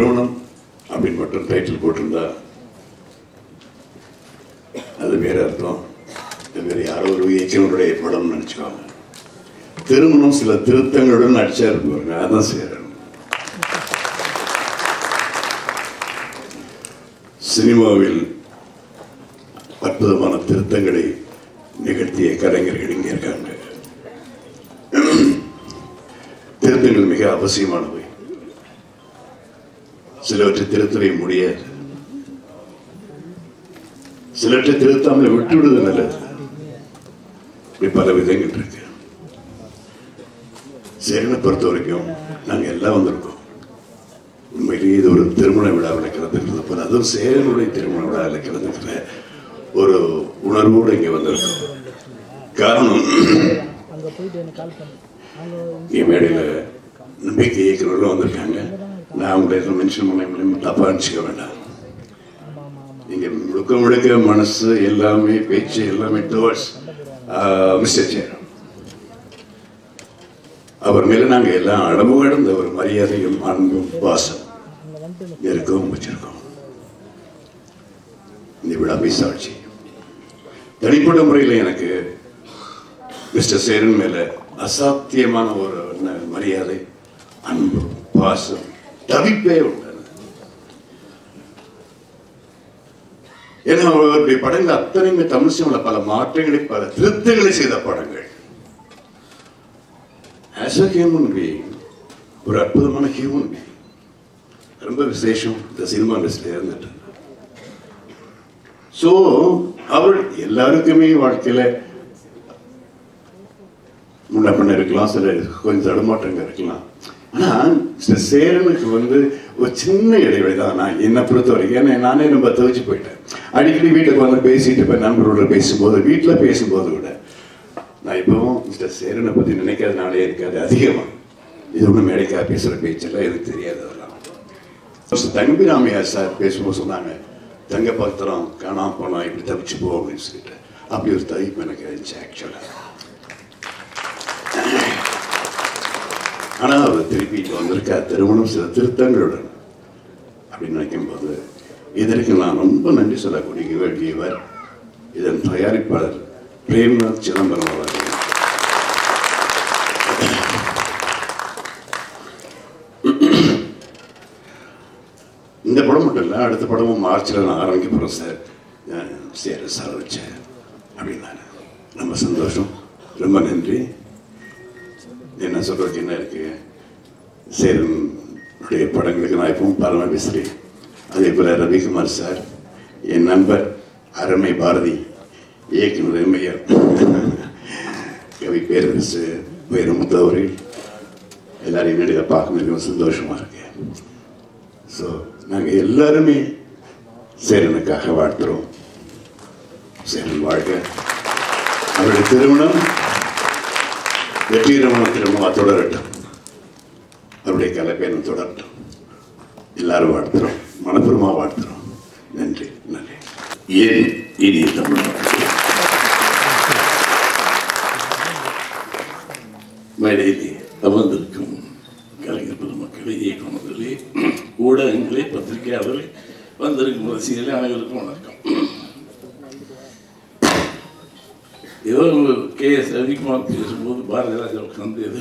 திருமணம் அப்படின்னு மட்டும் டைட்டில் போட்டிருந்தா அது வேற அர்த்தம். வேற யாரோ ஒரு இயக்குனருடைய படம் நினைச்சுக்காங்க. திருமணம் சில திருத்தங்களுடன் நடிச்சா இருப்பாங்க. அதான் சேரன். சினிமாவில் அற்புதமான திருத்தங்களை நிகழ்த்திய கலைஞர்கள் இங்கே இருக்காங்க. திருத்தங்கள் மிக அவசியமானவை. சிலவற்றை திருத்தவே முடியாது. சிலவற்றை திருத்தாமல் விட்டுவிடுவது நல்லது. இப்படி பல விதங்கள் இருக்கு. சேரனை பொறுத்த வரைக்கும் நாங்கள் எல்லாம் வந்திருக்கோம். உண்மையிலேயே இது ஒரு திருமண விழாவில் கலந்துக்கிறது போல, அதுவும் சேரனுடைய திருமண விழாவில் கலந்துக்கிற ஒரு உணர்வோடு இங்கே வந்திருக்கோம். காரணம், என் மேடையில் நம்பிக்கை இயக்குநர்களும் வந்திருக்காங்க. நான் அவங்களை மென்ஷன் பண்ண தப்பா நினச்சிக்க வேண்டாம். இங்கே முழுக்க முழுக்க மனசு எல்லாமே பேச்சு எல்லாமே டுவர்ட்ஸ் மிஸ்டர் சேரன். அவர் மேல நாங்கள் எல்லாம் அளவு கடந்த ஒரு மரியாதையும் அன்பும் பாசம் இருக்கவும் வச்சிருக்கோம். இந்த விழாவை சாட்சி. தனிப்பட்ட முறையில் எனக்கு மிஸ்டர் சேரன் மேல அசாத்தியமான ஒரு மரியாதை, அன்பு, பாசம், தவிப்பே உண்டு. ஏன்னா அவருடைய படங்கள் அத்தனையுமே தமிழ் சினிமால பல மாற்றங்களை பல திருத்தங்களை செய்த படங்கள். As a human being, ஒரு அற்புதமான ஹியூமன் பீயிங். ரொம்ப விசேஷம் இந்த சினிமா இண்டஸ்ட்ரியில இருந்துட்டு. ஸோ அவர் எல்லாருக்குமே வாழ்க்கையில முன்ன பண்ண இருக்கலாம், சில கொஞ்சம் தடுமாற்றங்கள் இருக்கலாம். ஆனா சேரனுக்கு ஒரு சின்ன இடைவெளி தான் நான் என்னை பொறுத்த வரைக்கும். ஏன்னா நானே ரொம்ப துவச்சு போயிட்டேன். அடிக்கடி வீட்டுக்கு வந்து பேசிட்டு இப்போ நண்பரோட பேசும்போது, வீட்டில் பேசும்போது விட நான் இப்பவும் மிஸ்டர் சேரனை பற்றி நினைக்கிறதுனாலே இருக்காது அதிகமாக. இது ஒன்றும் மேடைக்காக பேசுகிற பேச்செல்லாம் எனக்கு தெரியாது. அதெல்லாம் தம்பி ராமையார் சார் பேசும்போது சொன்னாங்க, தங்க பத்திரம் காணாமல் போனால் இப்படி தப்பிச்சு போவோம் அப்படின்னு சொல்லிட்டு. அப்படி ஒரு தவிப்பு எனக்கு இருந்துச்சு ஆக்சுவலாக. ஆனால் அவர் திருப்பி வந்திருக்கா திருமணம் சில திருத்தங்களுடன் அப்படின்னு நினைக்கும் போது இதற்கு நான் ரொம்ப நன்றி சொல்லக்கூடிய வேண்டியவர் இதன் தயாரிப்பாளர் பிரேம்நாத் சிதம்பரம் அவர்கள். இந்த படம் மட்டும் இல்லை, அடுத்த படமும் மார்ச்சில் நான் ஆரம்பிக்க போகிறேன் சார். சரி சார் வச்சேன் அப்படின்னாரு. ரொம்ப சந்தோஷம், ரொம்ப நன்றி. என்ன சொல்றதுக்கு என்ன இருக்கு, சேரனுடைய படங்களுக்கு நான் எப்பவும் பாலமாக பேசுகிறேன். அதே போல் ரவிக்குமார் சார், என் நண்பர் அருமை பாரதி இயக்குனர் எம்ஐஆர், கவி பேரரசு வைரமுத்து அவர்கள் எல்லாரையும் மேடையில் பார்க்க மிகவும் சந்தோஷமாக இருக்கு. ஸோ நாங்கள் எல்லாருமே சேரனுக்காக வாழ்த்துறோம். சேரன் வாழ்க. அவருடைய திருமணம் வெற்றிகரமான திருமணமாக தொடரட்டும். அவருடைய கலைப்பயணம் தொடரட்டும். எல்லாரும் வாழ்த்துறோம், மனப்பூர்வமாக வாழ்த்துறோம். நன்றி நன்றி. ஏன் இனிய தமிழ் மேடையிலே அமர்ந்திருக்கும் கலைஞர் பெருமக்களே, இயக்குநர்களே, ஊடகங்களே, பத்திரிகையாளர்களே, வந்திருக்கும் ரசிகர்களே, அனைவருக்கும் வணக்கம். ஏதோ KS ரவிக்குமார் பேசும்போது பாரதிராஜா உட்காந்து ஏதோ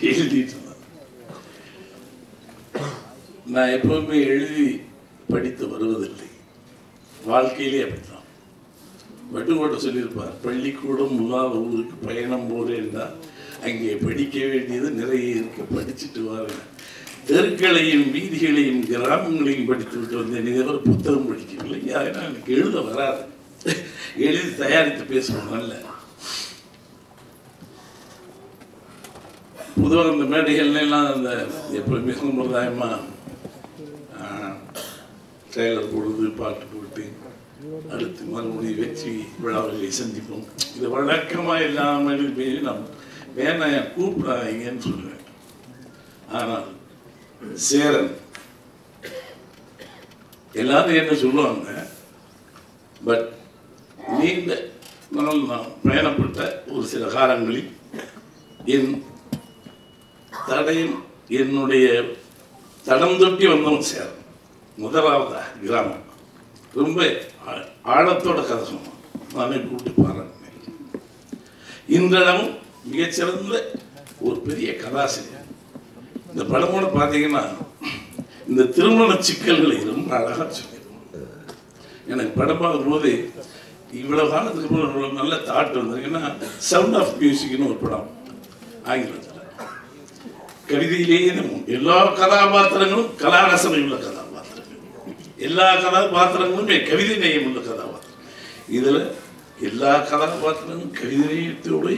எழுதிட்டு இருந்தார். நான் எப்பவுமே எழுதி படித்து வருவதில்லை, வாழ்க்கையிலே அப்படித்தான். வட்டுக்கோட்டை சொல்லியிருப்பார், பள்ளிக்கூடம் முகாத ஊருக்கு பயணம் போறேன்னா அங்கே படிக்க வேண்டியது நிறைய இருக்கு, படிச்சுட்டு வரேன். தெருக்களையும் வீதிகளையும் கிராமங்களையும் படித்து விட்டு வந்தேன். இதுவரை புத்தகம் படிக்கவில்லை, ஏன்னா எனக்கு எழுத வராது. எழுதி தயாரித்து பேசணும். நல்ல பொதுவாக அந்த மேடைகள்லாம் அந்த எப்பவுமே சம்பிரதாயமாக செயலர் பொழுது பாட்டு போட்டு அடுத்து மறுபடியும் வெற்றி விழாவிலே சந்திப்போம். இது வழக்கமாக இல்லாமல் நாம் வேணா கூப்பிடாதீங்கன்னு சொல்லுவேன். ஆனால் சேரன் எல்லாரும் என்ன சொல்லுவாங்க, பட் நீண்ட நாள் நான் பயணப்பட்ட ஒரு சில காலங்களில் என் தடையும் என்னுடைய தடம் தொட்டி வந்தவன் சேரன். முதலாவது கிராமம் ரொம்ப ஆழத்தோட கதை சொன்னோம். நானே கூப்பிட்டு பாராட்டினேன். இன்றளவும் மிகச்சிறந்த ஒரு பெரிய கதாசிரியர். இந்த படமோட பார்த்தீங்கன்னா இந்த திருமண சிக்கல்களை ரொம்ப அழகாக சொல்லிடுவோம். எனக்கு படம் பார்க்கும்போது இவ்வளவு காலத்துக்கு அப்புறம் நல்ல தாட் வந்திருக்குன்னா சவுண்ட் ஆஃப் மியூசிக்னு ஒரு படம் ஆங்கிலத்தில். கவிதையிலேயே எல்லா கதாபாத்திரங்களும் கலாரசனை உள்ள கதாபாத்திரங்கள், எல்லா கதாபாத்திரங்களுமே கவிதை நயம் உள்ள கதாபாத்திரம். இதில் எல்லா கதாபாத்திரங்களும் கவிதை நயத்தோடு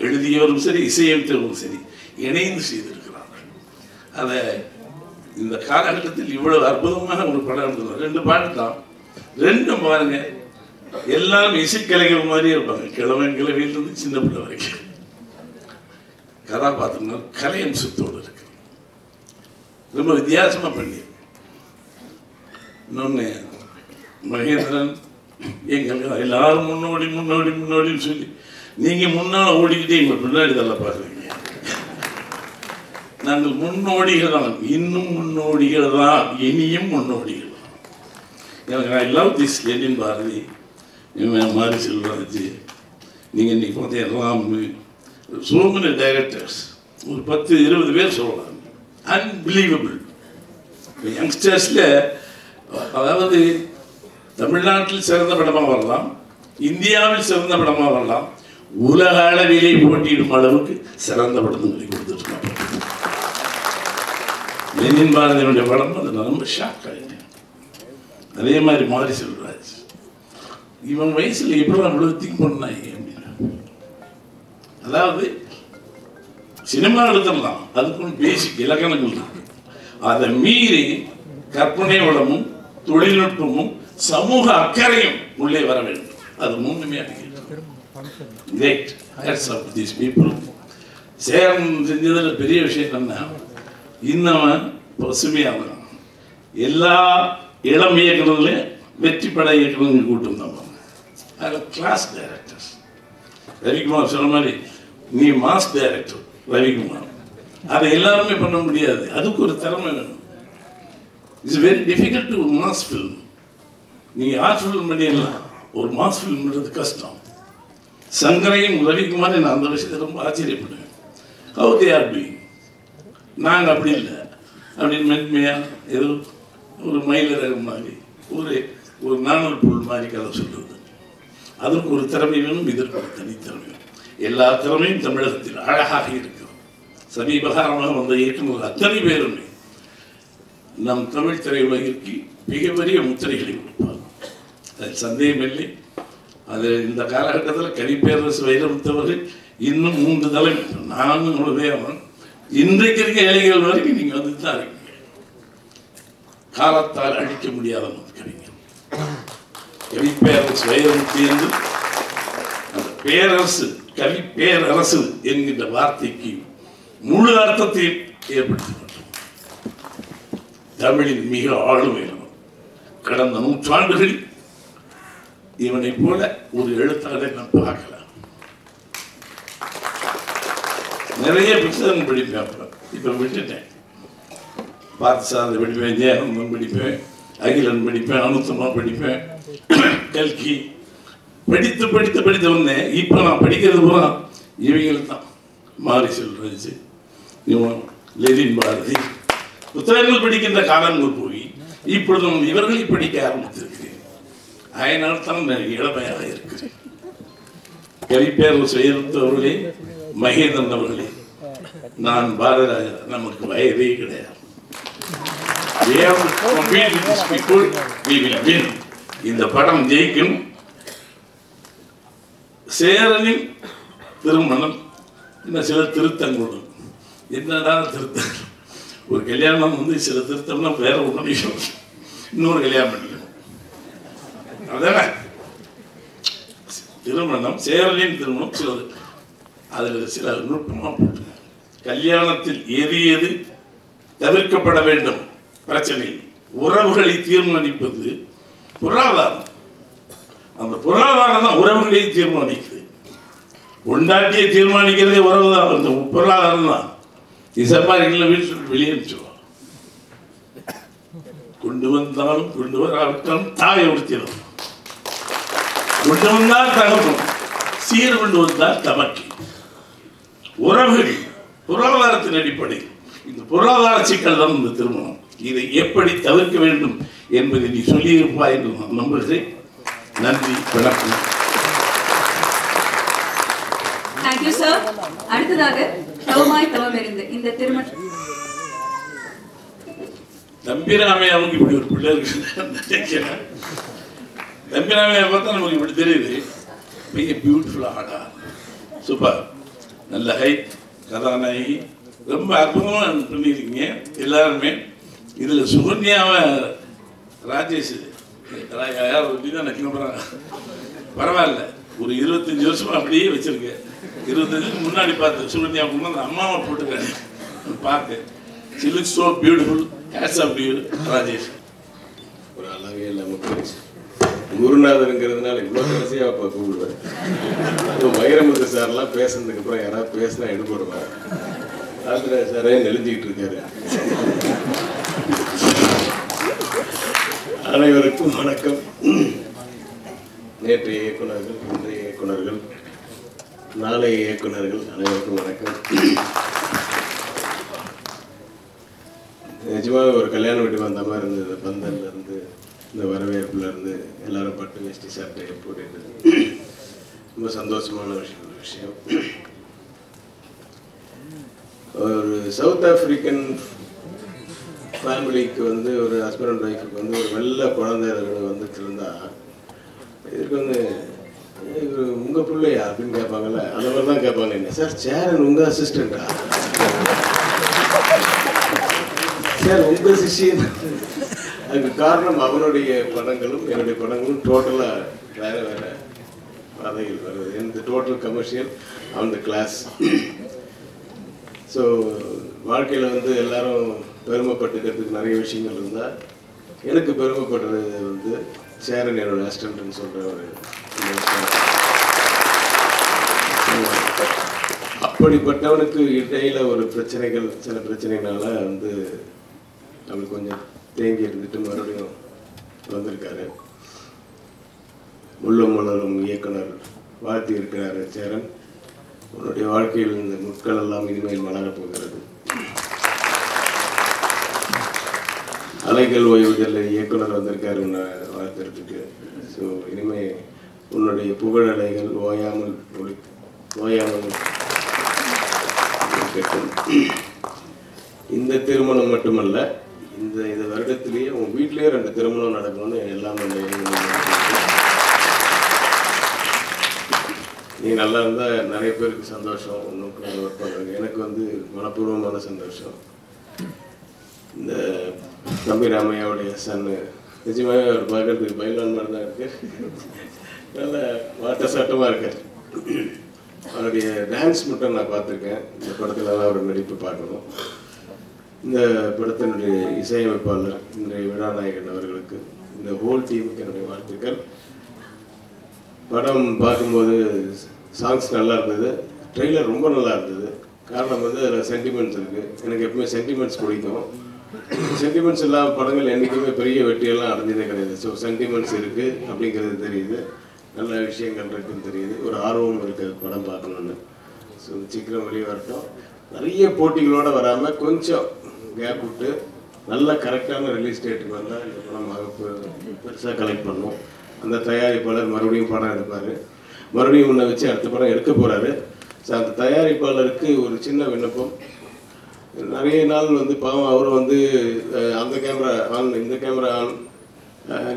எழுதியவரும் சரி இசையமைத்தவரும் சரி இணைந்து செய்திருக்கிறார்கள். அதை இந்த காலகட்டத்தில் இவ்வளவு அற்புதமான ஒரு படம் இருந்தது. 2 பாட்டு தான், 2 பாருங்க எல்லாரும் இசைக்கலைகள் மாதிரியே இருப்பாங்க. கிழமையிலிருந்து சின்ன பிள்ளை வரைக்கும் கதாபாத்திரங்கள் கலை அம்சத்தோடு இருக்கு. ரொம்ப வித்தியாசமா பண்ணி. இன்னொன்னு மகேந்திரன் எங்களுக்கு எல்லாரும் முன்னோடின்னு சொல்லி நீங்க முன்னால ஓடிக்கிட்டே எங்க பின்னாடி தள்ள பாருங்க. நாங்கள் முன்னோடிகள் தான், இன்னும் முன்னோடிகள் தான், இனியும் முன்னோடிகள். எனக்கு I love this Lenin Bharathi, Mari Selvaraj, நீங்கள் இன்னைக்கு பார்த்தீங்கன்னா so many directors, ஒரு 10-20 பேர் சொல்லலாம். அன்பிலீவபிள். யங்ஸ்டர்ஸில் அதாவது தமிழ்நாட்டில் சிறந்த படமாக வரலாம், இந்தியாவில் சிறந்த படமாக வரலாம், உலக அளவிலே போட்டியிடும் அளவுக்கு சிறந்த படத்தை கொடுத்துருக்காங்க. லெனின் பாரதியினுடைய படம் அது நான் ரொம்ப ஷாக் ஆகிட்டேன். அதே மாதிரி மாரி செல்வராஜ் இவன் வயசில் எப்படி அவ்வளோ திங்க் பண்ணாங்க அப்படின்னு. அதாவது சினிமா எடுத்துடலாம், அதுக்கும் பேசிக் இலக்கணங்கள் இருக்கு. அதை மீறி கற்பனை வளமும் தொழில்நுட்பமும் சமூக அக்கறையும் உள்ளே வர வேண்டும். அது மூணுமே great. Hats off these people. சேரம் செஞ்சதில் பெரிய விஷயம் என்னன்னா இன்னவன் பசுமையாக எல்லா இளம் இயக்குநர்களையும் வெற்றி பட இயக்குநர்கள் கூட்டம் தான். அதில் கிளாஸ் டைரக்டர்ஸ். ரவிக்குமார் சொன்ன மாதிரி நீ மாஸ் டைரக்டர் ரவிக்குமார், அதை எல்லாருமே பண்ண முடியாது, அதுக்கு ஒரு திறமை வேணும். It's very difficult to mass film. நீங்கள் ஆர்ட் ஃபில்ம் பண்ணிடலாம், ஒரு மாஸ் ஃபில்ம் பண்ணுறது கஷ்டம். சங்கரையும் ரவிக்குமாரையும் நான் அந்த விஷயத்தை ரொம்ப ஆச்சரியப்படுவேன். How they are doing. நாங்கள் அப்படி இல்லை அப்படின்னு மென்மையாக ஏதோ ஒரு மயிலரகு மாதிரி ஒரு நானூறு புல் மாதிரி கதை சொல்கிறது. அதற்கு ஒரு திறமை வேணும், இதற்கு ஒரு தனித்திறமை வேணும். எல்லா திறமையும் தமிழகத்தில் அழகாக இருக்கிறது. சமீபகாலமாக வந்த இயக்குநர்கள் அத்தனை பேருமே நம் தமிழ் திரையுலகிற்கு மிகப்பெரிய முத்திரைகளை கொடுப்பார். அதில் சந்தேகமில்லை. அது இந்த காலகட்டத்தில் கவிப்பேரரசு வைரமுத்தவர்கள் இன்னும் 3 தலைமை, நானும் உதயவன், இன்றைக்கு இருக்க இளைஞர்கள் வரைக்கும் நீங்கள் வந்து தான் இருக்கீங்க. காலத்தால் அழிக்க முடியாத கவிஞர் கவிப்பேரரசு வைரமுத்து என்று அந்த பேரரசு கவி பேரரசு என்கின்ற வார்த்தைக்கு முழு அர்த்தத்தை ஏற்படுத்திக் கொண்டோம். தமிழின் மிக ஆளுமையானவன். கடந்த நூற்றாண்டுகளில் இவனை போல ஒரு எழுத்தாளரை நான் பார்க்கலாம். நிறைய புத்தகம் படிப்பேன், இப்ப விட்டுட்டேன். பார்த்தசாரதி படிப்பேன், ஜெயநந்தன் படிப்பேன், அகிலன் படிப்பேன், அனுத்தமா படிப்பேன், கல்கி படித்து படித்து படித்து வந்தேன். இப்போ நான் படிக்கிறது பூரா இவங்களுக்கு தான். மாரி செல்வராஜ், லெனின் பாரதி புத்தகங்கள் படிக்கின்ற காலங்கள் போய் இப்பொழுது இவர்களை படிக்க ஆரம்பித்திருக்கிறேன். அதனால் தான் இளமையாக இருக்கிறேன். கவிப்பேரரசு வைரமுத்தவர்களே, மகேந்திரன் அவர்களே, நான் பாரதிராஜா, நமக்கு வயதே கிடையாது. இந்த படம் ஜெயிக்கும். சேரனின் திருமணம் இன்னும் சில திருத்தங்களுடன். என்னடா திருத்தங்கள்? ஒரு கல்யாணம் வந்து சில திருத்தம்னா வேற ஒன்று, இன்னொரு கல்யாணம் பண்ணிக்கணும். அதானே திருமணம், சேரனின் திருமணம் சில அதில் சில நுட்பமாக போட்டு கல்யாணத்தில் எது எது தவிர்க்கப்பட வேண்டும் பிரச்சனை, உறவுகளை தீர்மானிப்பது பொருளாதாரம். அந்த பொருளாதாரம் தான் உறவுகளை தீர்மானிக்குது. கொண்டாட்டியை தீர்மானிக்கிறதே உறவு தான், அந்த பொருளாதாரம் தான். இசப்பாரிகளில் வீட்டு வெளியே அனுப்பிச்சுடுவோம். கொண்டு வந்தாலும் கொண்டு வராவிட்டாலும் தாயை உடுத்திடும். கொண்டு வந்தால் தகவல், சீர் கொண்டு வந்தால் தமக்கி. உறவுகள் பொருளாதாரத்தின் அடிப்படை. இந்த பொருளாதார சிக்கல் தான் இந்த திருமணம். இதை எப்படி தவிர்க்க வேண்டும் என்பதை நீ சொல்லியிருப்பாய் என்று நான் நம்புகிறேன். நன்றி, வணக்கம். Thank you sir. அடுத்ததாக தவமாய் தவமிருந்து இந்த திருமணம் தம்பிராமையாவுக்கு இப்படி ஒரு பிள்ளை இருக்கு. தம்பிராமையா பார்த்தா நமக்கு இப்படி தெரியுது. பியூட்டிஃபுல் ஆடா, சூப்பர், நல்ல ஹைட், கதாநாயகி, ரொம்ப அற்புதமாக பண்ணியிருக்கீங்க எல்லாருமே. இதில் சுகன்யாவை ராஜேஷ் யார் தான் நக்கினப்புறம் பரவாயில்ல, ஒரு 25 வருஷமா அப்படியே வச்சிருக்கேன். 25 முன்னாடி பார்த்து சுகன்யா அந்த அம்மாவை போட்டுக்கிறேன் பார்த்து. She looks so beautiful. Hats off to you, Rajesh. ஒரு அளவே இல்லாமல் குருநாதருங்கிறதுனால இவ்வளோ கடைசியாக அப்போ கூப்பிடுவேன். அதுவும் வைரமுத்து சார்லாம் பேசுனதுக்கு அப்புறம் யாராவது பேசினா எடுபடுவார். ஆந்திரா சாரே நெளிஞ்சிக்கிட்டு இருக்காரு. அனைவருக்கும் வணக்கம். நேற்றைய இயக்குநர்கள், இன்றைய இயக்குநர்கள், நாளைய இயக்குநர்கள் அனைவருக்கும் வணக்கம். நிஜமாக ஒரு கல்யாண வீட்டுக்கு வந்த மாதிரி இருந்தது. பந்தல்ல இருந்து இந்த வரவேற்புல இருந்து எல்லாரும் பட்டு வேஷ்டி சட்டை போட்டு ரொம்ப சந்தோஷமான விஷயம். ஒரு சவுத் ஆப்பிரிக்கன் ஃபேமிலிக்கு வந்து ஒரு ஹஸ்பண்ட் அண்ட் ஒய்ஃபுக்கு வந்து ஒரு வெள்ளை குழந்தை வந்துட்டு இருந்தா இதுக்கு வந்து உங்க பிள்ளையா அப்படின்னு கேட்பாங்கல்ல, அந்த மாதிரி தான் கேட்பாங்க. என்ன சார் சேரன் உங்க அசிஸ்டண்டா? சார் உங்க சிஷியன். அதுக்கு காரணம் அவனுடைய படங்களும் என்னுடைய படங்களும் டோட்டலாக வேற வேற பாதைகள் வருது. இந்த total commercial on the class. So வாழ்க்கையில் வந்து எல்லாரும் பெருமைப்பட்டுக்கிறதுக்கு நிறைய விஷயங்கள் இருந்தால் எனக்கு பெருமைப்படுறது வந்து சேரன் என்னோட அசிஸ்டன்ட்னு சொல்கிற ஒரு அப்படிப்பட்டவனுக்கு இடையில ஒரு பிரச்சனைகள், சில பிரச்சனைகளால வந்து அவனுக்கு கொஞ்சம் தேங்கி இருந்துட்டு மறுபடியும் வந்திருக்காரு. உள்ளம் மலரும் இயக்குனர் வாழ்த்தி இருக்கிறாரு. சேரன், உன்னுடைய வாழ்க்கையில் இந்த முட்கள் எல்லாம் இனிமேல் மலரப் போகிறது. அலைகள் ஓய்வுகள் இயக்குனர் வந்திருக்காரு உன்னை வாழ்த்துறதுக்கு. ஸோ இனிமே உன்னுடைய புகழ் அலைகள் ஓயாமல் இருக்கட்டும். இந்த திருமணம் மட்டுமல்ல, இந்த வருடத்திலேயே உன் வீட்டிலேயே 2 திருமணம் நடக்கணும்னு எல்லாம் நீ நல்லா இருந்தால் நிறைய பேருக்கு சந்தோஷம். இன்னும் ஒர்க் பண்ணுறாங்க. எனக்கு வந்து மனப்பூர்வமான சந்தோஷம். இந்த தம்பி ராமையாவுடைய சன்னு நிஜமாகவே அவர் பார்க்கறதுக்கு பயிலான் மாதிரி தான் இருக்கு. நல்ல வாட்ட சாட்டமாக இருக்கார். அவருடைய டான்ஸ் மட்டும் நான் பார்த்துருக்கேன். இந்த படத்துலலாம் அவர் நடிப்பு பார்க்கணும். இந்த படத்தினுடைய இசையமைப்பாளர் இன்றைய விழாநாயகன் அவர்களுக்கு, இந்த ஹோல் டீமுக்கு என்னுடைய வாழ்த்துக்கள். படம் பார்க்கும்போது சாங்ஸ் நல்லா இருந்தது, ட்ரெய்லர் ரொம்ப நல்லா இருந்தது. காரணம் வந்து அதில் சென்டிமெண்ட்ஸ் இருக்குது. எனக்கு எப்பவுமே சென்டிமெண்ட்ஸ் பிடிக்கும். சென்டிமெண்ட்ஸ் இல்லாத படங்கள் என்றைக்குமே பெரிய வெற்றியெல்லாம் அடைஞ்சதே கிடையாது. ஸோ சென்டிமெண்ட்ஸ் இருக்குது அப்படிங்கிறது தெரியுது, நல்ல விஷயங்கள் இருக்குன்னு தெரியுது. ஒரு ஆர்வம் இருக்குது படம் பார்க்கணுன்னு. ஸோ சீக்கிரம் வெளியே வரட்டும். நிறைய போட்டிகளோடு வராமல் கொஞ்சம் கேப் விட்டு நல்ல கரெக்டான ரிலீஸ் டேட்டுக்கு வந்தால் இந்த படம் வகுப்பு பெருசாக கலெக்ட் பண்ணும். அந்த தயாரிப்பாளர் மறுபடியும் படம் எடுப்பார். மறுபடியும் முன்ன வச்சு அடுத்த படம் எடுக்க போகிறாரு. ஸோ அந்த தயாரிப்பாளருக்கு ஒரு சின்ன விண்ணப்பம். நிறைய நாள் வந்து பாவம் அவர் வந்து அந்த கேமரா ஆன், இந்த கேமரா ஆன்,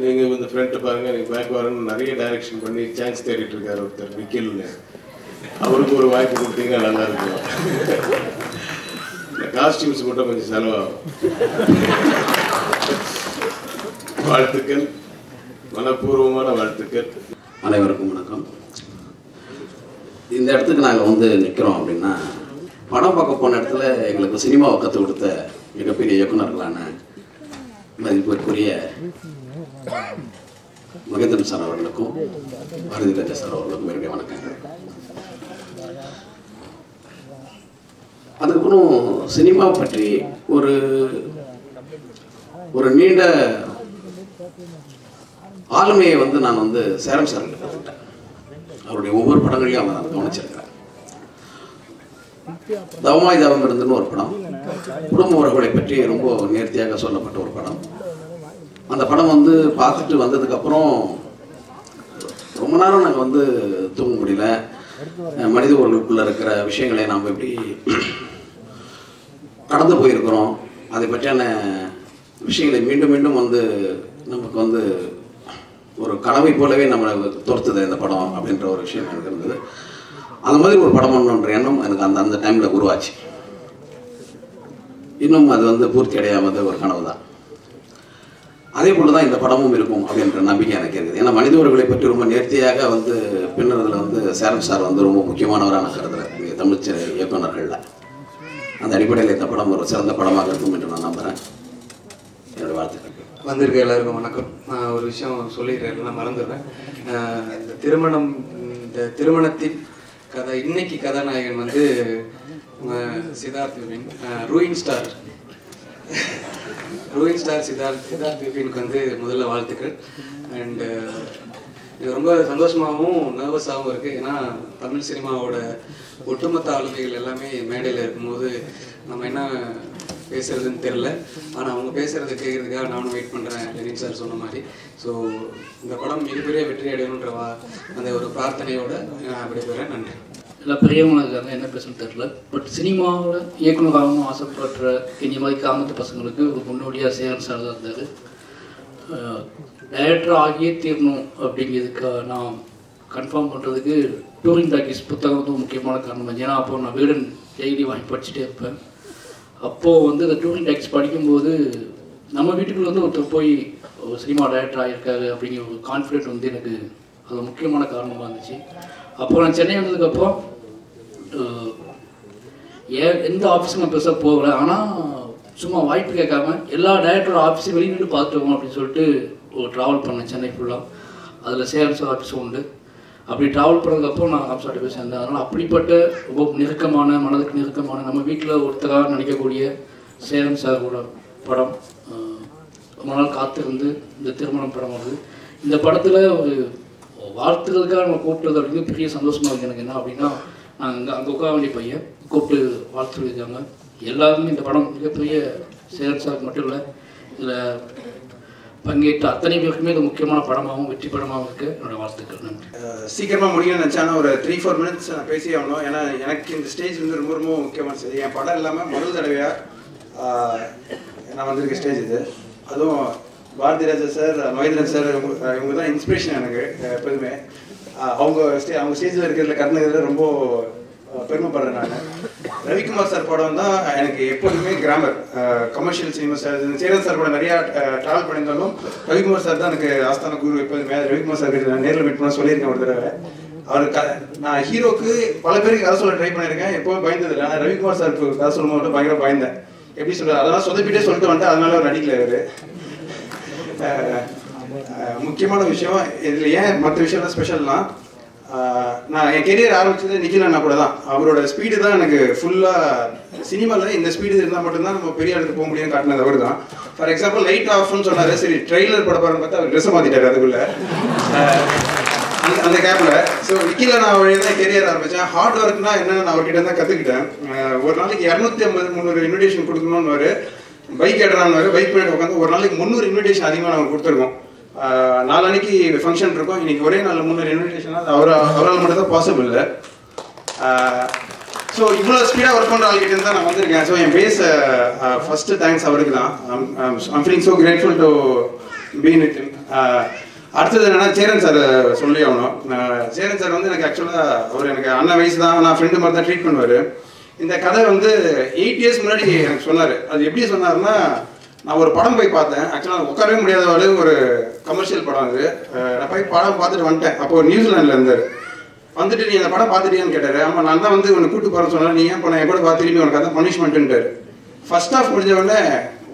நீங்கள் இந்த ஃப்ரண்ட்டை பாருங்கள், நீங்கள் பேக் பாருங்கன்னு நிறைய டைரக்ஷன் பண்ணி சான்ஸ் தேடிட்டு இருக்காரு ஒருத்தர் நிக்கில்னு. அவருக்கு ஒரு வாய்ப்பு கொடுத்தீங்கன்னா நல்லா இருக்கும். இந்த காஸ்டியூம்ஸ் மட்டும் கொஞ்சம் செலவாகும். வாழ்த்துக்கள், மனப்பூர்வமான வாழ்த்துக்கள். அனைவருக்கும் வணக்கம். இந்த இடத்துக்கு நாங்கள் வந்து நிற்கிறோம் அப்படின்னா, படம் பார்க்க போன இடத்துல எங்களுக்கு சினிமாவை கற்றுக் கொடுத்த மிகப்பெரிய இயக்குநர்களான மதிப்பிற்குரிய மகேந்திரன் சார் அவர்களுக்கும் பாரதிராஜா சார் அவர்களுக்கும் என்னுடைய வணக்கங்கள். அதுக்கப்புறம் சினிமா பற்றி ஒரு ஒரு நீண்ட ஆளுமையை வந்து நான் வந்து சேரம் சார் கற்றுக்கிட்டேன். அவருடைய ஒவ்வொரு படங்களையும் அவங்க நான் கவனிச்சிருக்கிறேன். தவமாய் தவம் இருந்துன்னு ஒரு படம், குடும்ப உறவுகளை பற்றி ரொம்ப நேர்த்தியாக சொல்லப்பட்ட ஒரு படம். அந்த படம் வந்து பார்த்துட்டு வந்ததுக்கப்புறம் ரொம்ப நேரம் நாங்கள் வந்து தூங்க முடியல. மனித உறவுகளுக்குள்ள இருக்கிற விஷயங்களை நாம் எப்படி கடந்து போயிருக்கிறோம், அதை பற்றியான விஷயங்களை மீண்டும் மீண்டும் வந்து நமக்கு வந்து ஒரு கனவை போலவே நம்மளை துரத்துது இந்த படம் அப்படின்ற ஒரு விஷயம் எனக்கு இருந்தது. அந்த மாதிரி ஒரு படம் ஒன்றுன்ற எண்ணம் எனக்கு அந்த டைமில் உருவாச்சு. இன்னும் அது வந்து பூர்த்தி அடையாமது ஒரு கனவு தான். அதே போல தான் இந்த படமும் இருக்கும் அப்படின்ற நம்பிக்கை எனக்கு இருக்குது. ஏன்னா மனித உறவுகளை பற்றி ரொம்ப நேர்த்தியாக வந்து பின்னதில் வந்து சேரம் சார் வந்து ரொம்ப முக்கியமானவராக நான் கருதுறேன் இங்கே தமிழ் இயக்குநர்களில். அந்த அடிப்படையில் இந்த படம் ஒரு சிறந்த படமாக இருக்கும் என்று நான் நம்புகிறேன். என்னோட வாழ்த்துக்கள். வந்திருக்க எல்லாருக்கும் வணக்கம். நான் ஒரு விஷயம் சொல்லிடுறேன், நான் மறந்துடுறேன். இந்த திருமணத்தின் கதை, இன்னைக்கு கதாநாயகன் வந்து சித்தார்த் விபின், ரூயின் ஸ்டார் சித்தார்த் விபினுக்கு வந்து முதல்ல வாழ்த்துக்கள். அண்ட் இது ரொம்ப சந்தோஷமாகவும் நர்வஸாகவும் இருக்குது. ஏன்னா தமிழ் சினிமாவோட ஒட்டுமொத்த ஆளுமைகள் எல்லாமே மேடையில் இருக்கும்போது நம்ம என்ன பேசுறதுன்னு தெரில. ஆனால் அவங்க பேசுகிறத கேட்குறதுக்காக நானும் வெயிட் பண்ணுறேன், லெனின் சார் சொன்ன மாதிரி. ஸோ இந்த படம் மிகப்பெரிய வெற்றி அடையணுன்ற அந்த ஒரு பிரார்த்தனையோட விடைபெறேன். நன்றி. எல்லாம் பெரியவங்க இருக்காங்க, என்ன பேசணும்னு தெரில. பட் சினிமாவில் இயக்குனராகவும் ஆசைப்படுற இந்த மாதிரி கிராமத்து பசங்களுக்கு ஒரு முன்னோடியாக சேரன் சார் தான் இருந்தார். டைரக்டர் ஆகியே தீரணும் அப்படிங்கிறதுக்கு நான் கன்ஃபார்ம் பண்ணுறதுக்கு டூரிங் டாக்கீஸ் புத்தகம் வந்து முக்கியமான காரணம். ஏன்னா அப்போது நான் வீடன் டெய்லி வாங்கி படிச்சுட்டே இருப்பேன். அப்போது வந்து இந்த டூரிங் டாக்கீஸ் படிக்கும்போது நம்ம வீட்டுக்குள்ள வந்து ஒருத்தர் போய் ஒரு சினிமா டைரக்டர் ஆகியிருக்காரு அப்படிங்கிற ஒரு கான்ஃபிடென்ட் வந்து எனக்கு அது முக்கியமான காரணமாக இருந்துச்சு. அப்போது நான் சென்னை வந்ததுக்கப்புறம் எந்த ஆஃபீஸும் நான் பெருசாக போகலை. ஆனால் சும்மா வாய்ப்பு கேட்காம எல்லா டைரக்டரோட ஆஃபீஸையும் வெளியிட்டு பார்த்துருவோம் அப்படின்னு சொல்லிட்டு ஒரு ட்ராவல் பண்ணேன் சென்னை ஃபுல்லாக. அதில் சேல்ஸ் ஆஃபீஸும் உண்டு. அப்படி ட்ராவல் பண்ணதுக்கப்புறம் நான் ஆஃபீஸாக போய் சேர்ந்தேன். அதனால் அப்படிப்பட்ட ரொம்ப நெருக்கமான, மனதுக்கு நெருக்கமான, நம்ம வீட்டில் ஒருத்தராக நினைக்கக்கூடிய சேரன் சாரோட படம் ரொம்ப நாள் காத்திருந்து இந்த திருமணம் படம் வருது. இந்த படத்தில் ஒரு வாழ்த்துறதுக்காக நம்ம கூப்பிட்டது அப்படின்னு பெரிய சந்தோஷமாக இருக்குது எனக்கு. என்ன அப்படின்னா, நாங்கள் அங்கே உட்கார வேண்டிய பையன் கூப்பிட்டு வாழ்த்து இருக்காங்க. எல்லாருமே இந்த படம் மிகப்பெரிய சேரன் சாருக்கு மட்டும் இல்லை, இதில் பங்கேற்ற அத்தனை பேருக்குமே இது முக்கியமான படமாகவும் வெற்றி படமாகவும் இருக்குது. என்னோடய வாழ்த்துக்கள். நன்றி. சீக்கிரமாக முடியும்னு நினச்சானா ஒரு 3-4 மினிட்ஸ் நான் பேசி ஆகணும். ஏன்னா எனக்கு இந்த ஸ்டேஜ் வந்து ரொம்ப ரொம்ப முக்கியமான ஸ்டேஜ். என் படம் இல்லாமல் முதல் தடவையாக நான் வந்திருக்க ஸ்டேஜ் இது. அதுவும் பாரதி ராஜா சார், மகேந்திரன் சார், இவங்க தான் இன்ஸ்பிரேஷன் எனக்கு எப்போதுமே. அவங்க ஸ்டேஜில் இருக்கிறதுல கர்ணகிரியில் ரொம்ப பெருமைப்படுறேன் நான். ரவிக்குமார் சார் படம் தான் எனக்கு எப்போதுமே grammar commercial cinema sir. Cheran sir கூட நிறையா ட்ராவல் பண்ணியிருந்தாலும் ரவிக்குமார் சார் தான் எனக்கு ஆஸ்தான குரு. எப்போதுமே ரவிக்குமார் சார் நான் நேரில் மீட் பண்ண சொல்லியிருக்கேன் ஒரு தடவை. அவர் நான் ஹீரோக்கு பல பேருக்கு கதை சொல்ல ட்ரை பண்ணியிருக்கேன், எப்போவும் பயந்ததில்லை. ஆனால் ரவிக்குமார் சாருக்கு கதை சொல்லும் போது பயங்கர பயந்தேன். எப்படி சொல்கிறார், அதெல்லாம் சொதப்பிட்டே சொல்லிட்டு வந்துட்டு அதனால அவர் நடிக்கல. இவர் முக்கியமான விஷயம் இதில் ஏன் மற்ற விஷயம்லாம் ஸ்பெஷல்னா, நான் என் கெரியர் ஆரம்பிச்சது நிக்கில் அண்ணா கூட தான். அவரோட ஸ்பீடு தான் எனக்கு ஃபுல்லாக சினிமாவில் இந்த ஸ்பீடு இருந்தால் மட்டும்தான் நம்ம பெரிய இடத்துக்கு போக முடியும்னு காட்டினது அவர் தான். ஃபார் எக்ஸாம்பிள் லைட் ஆஃப்னு சொன்னார். சரி ட்ரெய்லர் பட போகிறேன்னு பார்த்தா அவர் ட்ரெஸ்ஸை மாற்றிட்டார் அதுக்குள்ளே அந்த கேப்பில். ஸோ நிக்கில் நான் வழியாக தான் கெரியர் ஆரம்பித்தேன். ஹார்ட் ஒர்க்னா என்னென்னு நான் அவர்கிட்ட தான் கற்றுக்கிட்டேன். ஒரு நாளைக்கு 250-300 இன்விடேஷன் கொடுக்கணும்னு பைக் எடுறான்னு பைக் பண்ணிட்டு உட்காந்து ஒரு நாளைக்கு 300 இன்விடேஷன் அதிகமாக நாங்கள் கொடுத்துருக்கோம். 4 அன்னைக்கு ஃபங்க்ஷன் இருக்கும். இன்னைக்கு ஒரே நாள் 300 இன்விடேஷன் அவரால் மட்டும் தான் பாசிபிள் இல்லை. ஸோ இவ்வளோ ஸ்பீடாக ஒர்க் பண்ணுற ஆள்கிட்ட தான் நான் வந்திருக்கேன். ஸோ என் பேஸ் ஃபர்ஸ்ட் தேங்க்ஸ் அவருக்கு தான். I'm feeling so grateful to been with him. அடுத்தது என்னன்னா, சேரன் சார் சொல்லி ஆகணும். சேரன் சார் வந்து எனக்கு ஆக்சுவலாக அவர் எனக்கு அண்ணன் வயசு தான், நான் ஃப்ரெண்டு மாதிரி தான் ட்ரீட் பண்ணுவார். இந்த கதை வந்து 8 இயர்ஸ் முன்னாடி எனக்கு சொன்னார். அது எப்படி சொன்னார்னா, நான் ஒரு படம் போய் பார்த்தேன். ஆக்சுவலாக உட்காரவே முடியாத அளவு ஒரு கமர்ஷியல் படம் அது. நான் போய் படம் பார்த்துட்டு வந்துட்டேன். அப்போ நியூசிலாண்டில் இருந்தார். வந்துட்டு நீ அந்த படம் பார்த்துட்டியான்னு கேட்டார். ஆமாம், நான் தான் வந்து உன்னை கூப்பிட்டு போகிறேன்னு சொன்னேன். நீ ஏன் பண்ண என் கூட பார்த்துட்டு உனக்கு அதான் பனிஷ்மெண்ட்டுன்ட்டார். ஃபர்ஸ்ட் ஹாஃப் முடிஞ்ச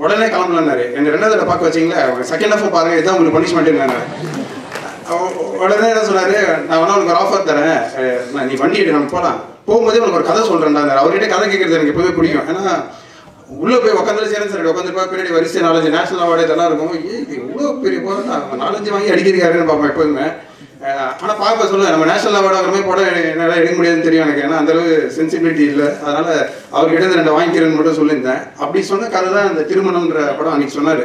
உடனே கிளம்பலான்னாரு. என்னை 2வது தடவை பார்க்க வச்சிங்களா, செகண்ட் ஹாஃபும் பாருங்கள், இதுதான் உங்களுக்கு பனிஷ்மெண்ட்டுன்னு. உடனே என்ன சொன்னார், நான் வேணா உனக்கு ஒரு ஆஃபர் தரேன், நீ வண்டி எடு, நம்ம போகலாம். போகும்போதே உனக்கு ஒரு கதை சொல்கிறேன்டா. அவர்கிட்ட கதை கேட்குறது எனக்கு எப்போதுமே பிடிக்கும். ஏன்னா உள்ளே போய் உட்காந்து சேரன் சார் உட்காந்துருப்பா, பின்னாடி வரிசை 4-5 நேஷனல் அவார்டு இதெல்லாம் இருக்கும். இது இவ்வளோ பெரிய போராட்டம் 4-5 வாங்கி அடிக்கிறாருன்னு பார்ப்பேன் எப்போதுமே. ஆனால் பார்ப்ப சொல்லுவேன், நம்ம நேஷனல் அவார்டு வாங்குற மாதிரி படம் என்னால் எடுக்க முடியாதுன்னு தெரியும் எனக்கு. ஏன்னா அந்தளவு சென்சிபிலிட்டி இல்லை. அதனால் அவர்கிட்ட 2 வாங்கிக்கிறேன்னு மட்டும் சொல்லியிருந்தேன். அப்படி சொன்ன கதை தான் இந்த திருமணம்ன்ற படம் அன்றைக்கி சொன்னார்.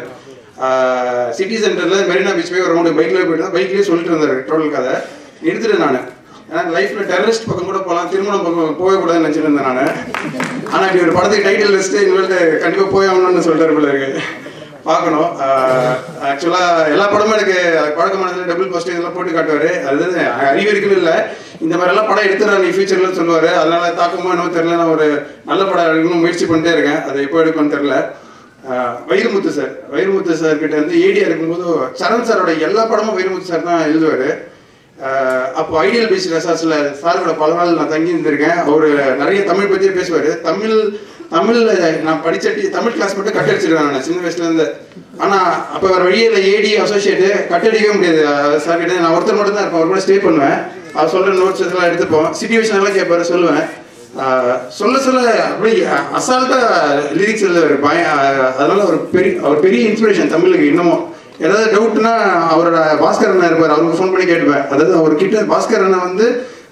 சிட்டி சென்டரில் மெரினா பீச் போய் ஒரு ரவுண்டு பைக்லேயே போயிட்டு பைக்லேயே சொல்லிட்டு இருந்தார் டோட்டல் கதை. எடுத்துட்டு நான் ஏன்னா லைஃப்பில் டெரரிஸ்ட் பக்கம் கூட போகலாம், திருமணம் பக்கம் போகக்கூடாதுன்னு நினச்சிட்டு இருந்தேன் நான். ஆனால் இப்படி ஒரு படத்துக்கு டைட்டில் லிஸ்ட்டு இனிமேல் கண்டிப்பாக போய் ஆகணும்னு சொல்லிட்டாரு போல இருக்கு. பார்க்கணும். ஆக்சுவலாக எல்லா படமும் எனக்கு பழக்கமானதில் டபுள் ஃபர்ஸ்ட் இதெல்லாம் போட்டு காட்டுவார். அது அறிவு இருக்குன்னு இல்லை, இந்த மாதிரிலாம் படம் எடுத்துறா நீ ஃபியூச்சரில் சொல்லுவார். அதனால தாக்கமோ என்னவோ தெரில, நான் ஒரு நல்ல படம் எடுக்கணும்னு முயற்சி பண்ணிட்டே இருக்கேன். அதை எப்போ எடுக்கணும்னு தெரில. வைரமுத்து சார் கிட்ட வந்து ஏடியா இருக்கும்போது சரண் சாரோட எல்லா படமும் வைரமுத்து சார் தான் எழுதுவார். அப்போ ஐடியல் பீச் ரெசார்ட்ஸில் சாரோட பல நாள் நான் தங்கி இருந்திருக்கேன். அவர் நிறைய தமிழ் பற்றியே பேசுவார். தமிழில் நான் படித்த தமிழ் கிளாஸ் மட்டும் கட் அடிச்சிருக்கேன் நான் சின்ன வயசுலேருந்து. ஆனால் அப்போ வேறு வழியில் ஏடி அசோசியேட்டு கட்டடிக்கவே முடியாது சார் கிட்ட. நான் ஒருத்தர் மட்டும் தான் இருப்பேன், அவர் கூட ஸ்டே பண்ணுவேன். அவர் சொல்கிற நோட்ஸ் இதெல்லாம் எடுத்துப்போம், சிச்சுவேஷன் எல்லாம் கேட்பாரு, சொல்லுவேன். சொல்ல அப்படி அசால்ட்டாக லிரிக்ஸ் எழுதுவார். அதனால அவர் பெரிய இன்ஸ்பிரேஷன் தமிழுக்கு இன்னமும். ஏதாவது டவுட்னா அவரோட பாஸ்கர் அண்ணா இருப்பார், அவருக்கு ஃபோன் பண்ணி கேட்டுப்பேன். அதாவது அவர்கிட்ட பாஸ்கர் அண்ணா வந்து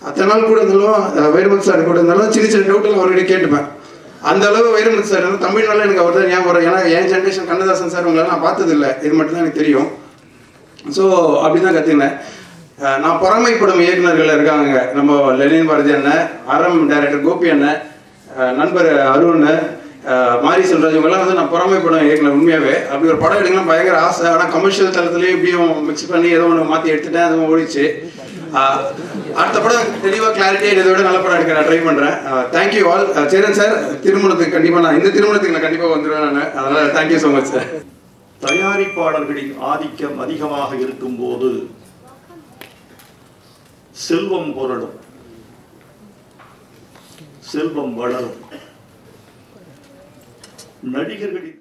அத்தனை நாள் கூட இருந்தாலும் வைரமுத்து சார் கூட இருந்தாலும் சின்ன சின்ன டவுட்டெல்லாம் அவர்கிட்ட கேட்டுப்பேன். அந்த அளவு வைரமுத்து சார் வந்து தமிழ்னால எனக்கு அவர் தான் ஞாபகம் வரும். ஏன்னா என் ஜென்ரேஷன் கண்ணதாசன் சார் உங்களால் நான் பார்த்ததில்லை, இது மட்டும் தான் எனக்கு தெரியும். ஸோ அப்படி தான் கற்றுக்கினேன். நான் பொறாமைப்படும் இயக்குநர்கள் இருக்காங்க. நம்ம லெனின் பாரதி அண்ணன், அறம் டைரக்டர் கோபி அண்ணன், நண்பர் அருண், மாரி செல்வராஜ், இவங்கெல்லாம் வந்து நான் பொறாமைப்படும் இயக்குனர் உண்மையாகவே. அப்படி ஒரு படம் எடுக்கலாம் பயங்கர ஆசை. ஆனால் கமர்ஷியல் தளத்துலேயே இப்படியும் மிக்ஸ் பண்ணி ஏதோ ஒன்று மாற்றி எடுத்துட்டேன், அதுவும் ஓடிச்சு. அடுத்த படம் தெளிவாக கிளாரிட்டியாக இதை விட நல்ல படம் எடுக்க நான் ட்ரை பண்ணுறேன். Thank you all. சேரன் சார், திருமணத்துக்கு கண்டிப்பாக இந்த திருமணத்துக்கு நான் கண்டிப்பாக வந்துடுவேன் நான். அதனால் தேங்க்யூ ஸோ மச் சார். தயாரிப்பாளர்களின் ஆதிக்கம் அதிகமாக இருக்கும்போது செல்வம் புரளும், செல்வம் வளரும். நடிகர்களின்